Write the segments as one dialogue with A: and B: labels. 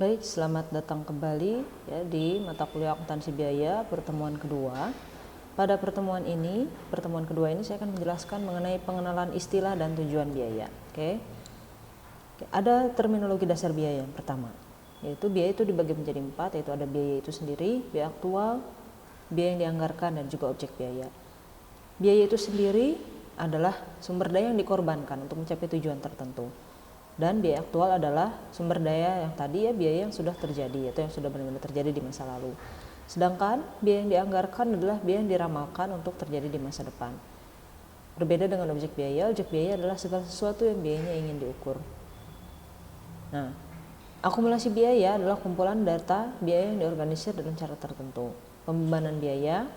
A: Baik, selamat datang kembali ya di mata kuliah akuntansi biaya pertemuan kedua. Pada pertemuan kedua ini saya akan menjelaskan mengenai pengenalan istilah dan tujuan biaya. Oke. Ada terminologi dasar biaya yang pertama, yaitu biaya itu dibagi menjadi 4, yaitu ada biaya itu sendiri, biaya aktual, biaya yang dianggarkan, dan juga objek biaya. Biaya itu sendiri adalah sumber daya yang dikorbankan untuk mencapai tujuan tertentu. Dan biaya aktual adalah sumber daya yang tadi ya, biaya yang sudah terjadi atau yang sudah benar-benar terjadi di masa lalu. Sedangkan biaya yang dianggarkan adalah biaya yang diramalkan untuk terjadi di masa depan. Berbeda dengan objek biaya adalah segala sesuatu yang biayanya ingin diukur. Nah, akumulasi biaya adalah kumpulan data biaya yang diorganisir dengan cara tertentu. Pembebanan biaya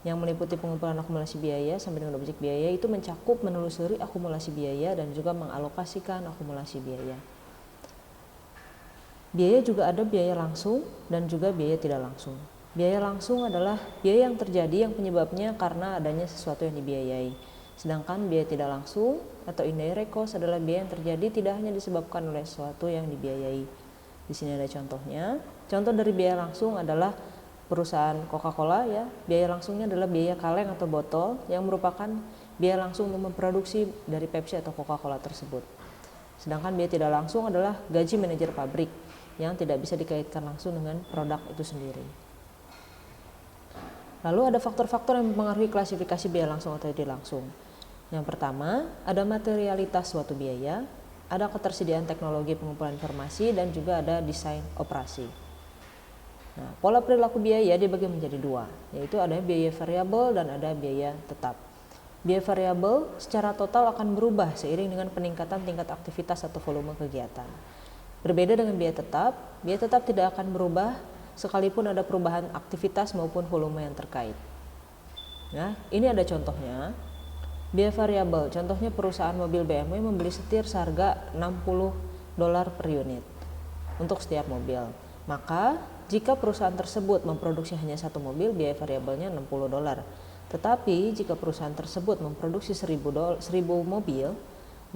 A: yang meliputi pengumpulan akumulasi biaya sampai dengan objek biaya itu mencakup menelusuri akumulasi biaya dan juga mengalokasikan akumulasi biaya. Biaya juga ada biaya langsung dan juga biaya tidak langsung. Biaya langsung adalah biaya yang terjadi yang penyebabnya karena adanya sesuatu yang dibiayai. Sedangkan biaya tidak langsung atau indirect cost adalah biaya yang terjadi tidak hanya disebabkan oleh sesuatu yang dibiayai. Di sini ada contohnya. Contoh dari biaya langsung adalah perusahaan Coca-Cola ya, biaya langsungnya adalah biaya kaleng atau botol yang merupakan biaya langsung untuk memproduksi dari Pepsi atau Coca-Cola tersebut. Sedangkan biaya tidak langsung adalah gaji manajer pabrik yang tidak bisa dikaitkan langsung dengan produk itu sendiri. Lalu ada faktor-faktor yang mempengaruhi klasifikasi biaya langsung atau tidak langsung. Yang pertama, ada materialitas suatu biaya, ada ketersediaan teknologi pengumpulan informasi, dan juga ada desain operasi. Nah, pola perilaku biaya dibagi menjadi dua, yaitu ada biaya variabel dan ada biaya tetap. Biaya variabel secara total akan berubah seiring dengan peningkatan tingkat aktivitas atau volume kegiatan. Berbeda dengan biaya tetap tidak akan berubah sekalipun ada perubahan aktivitas maupun volume yang terkait. Nah, ini ada contohnya. Biaya variabel, contohnya perusahaan mobil BMW membeli setir seharga $60 per unit untuk setiap mobil. Maka jika perusahaan tersebut memproduksi hanya satu mobil, biaya variabelnya $60. Tetapi jika perusahaan tersebut memproduksi 1000 mobil,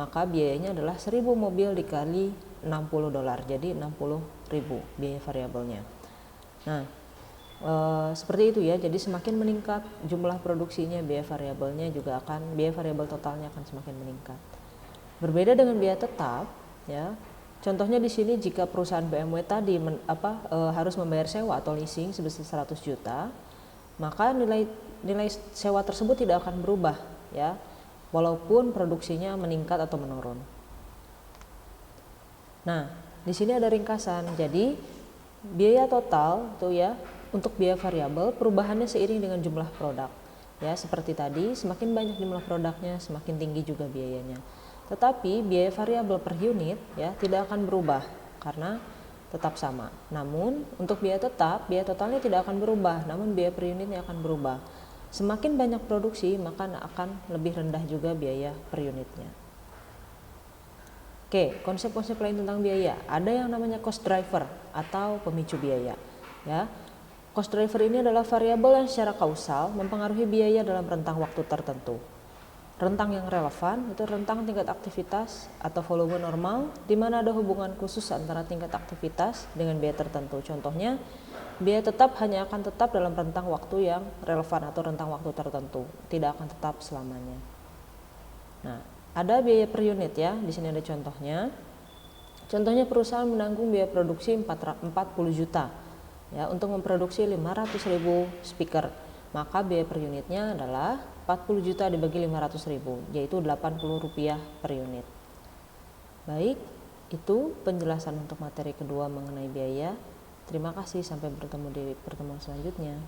A: maka biayanya adalah 1000 mobil dikali $60, jadi 60.000 biaya variabelnya. Nah, seperti itu ya. Jadi semakin meningkat jumlah produksinya, biaya variabelnya juga akan, biaya variabel totalnya akan semakin meningkat. Berbeda dengan biaya tetap, ya. Contohnya di sini jika perusahaan BMW tadi harus membayar sewa atau leasing sebesar 100 juta, maka nilai sewa tersebut tidak akan berubah ya, walaupun produksinya meningkat atau menurun. Nah, di sini ada ringkasan. Jadi biaya total tuh ya, untuk biaya variabel perubahannya seiring dengan jumlah produk. Ya, seperti tadi, semakin banyak jumlah produknya, semakin tinggi juga biayanya. Tetapi biaya variabel per unit ya tidak akan berubah karena tetap sama. Namun untuk biaya tetap, biaya totalnya tidak akan berubah, namun biaya per unitnya akan berubah. Semakin banyak produksi, maka akan lebih rendah juga biaya per unitnya. Oke, konsep-konsep lain tentang biaya. Ada yang namanya cost driver atau pemicu biaya. Ya, cost driver ini adalah variabel yang secara kausal mempengaruhi biaya dalam rentang waktu tertentu. Rentang yang relevan itu rentang tingkat aktivitas atau volume normal, di mana ada hubungan khusus antara tingkat aktivitas dengan biaya tertentu. Contohnya, biaya tetap hanya akan tetap dalam rentang waktu yang relevan atau rentang waktu tertentu, tidak akan tetap selamanya. Nah, ada biaya per unit ya, di sini ada contohnya. Contohnya perusahaan menanggung biaya produksi 40 juta ya untuk memproduksi 500.000 speaker. Maka biaya per unitnya adalah 40 juta dibagi 500.000, yaitu Rp80 per unit. Baik, itu penjelasan untuk materi kedua mengenai biaya. Terima kasih, sampai bertemu di pertemuan selanjutnya.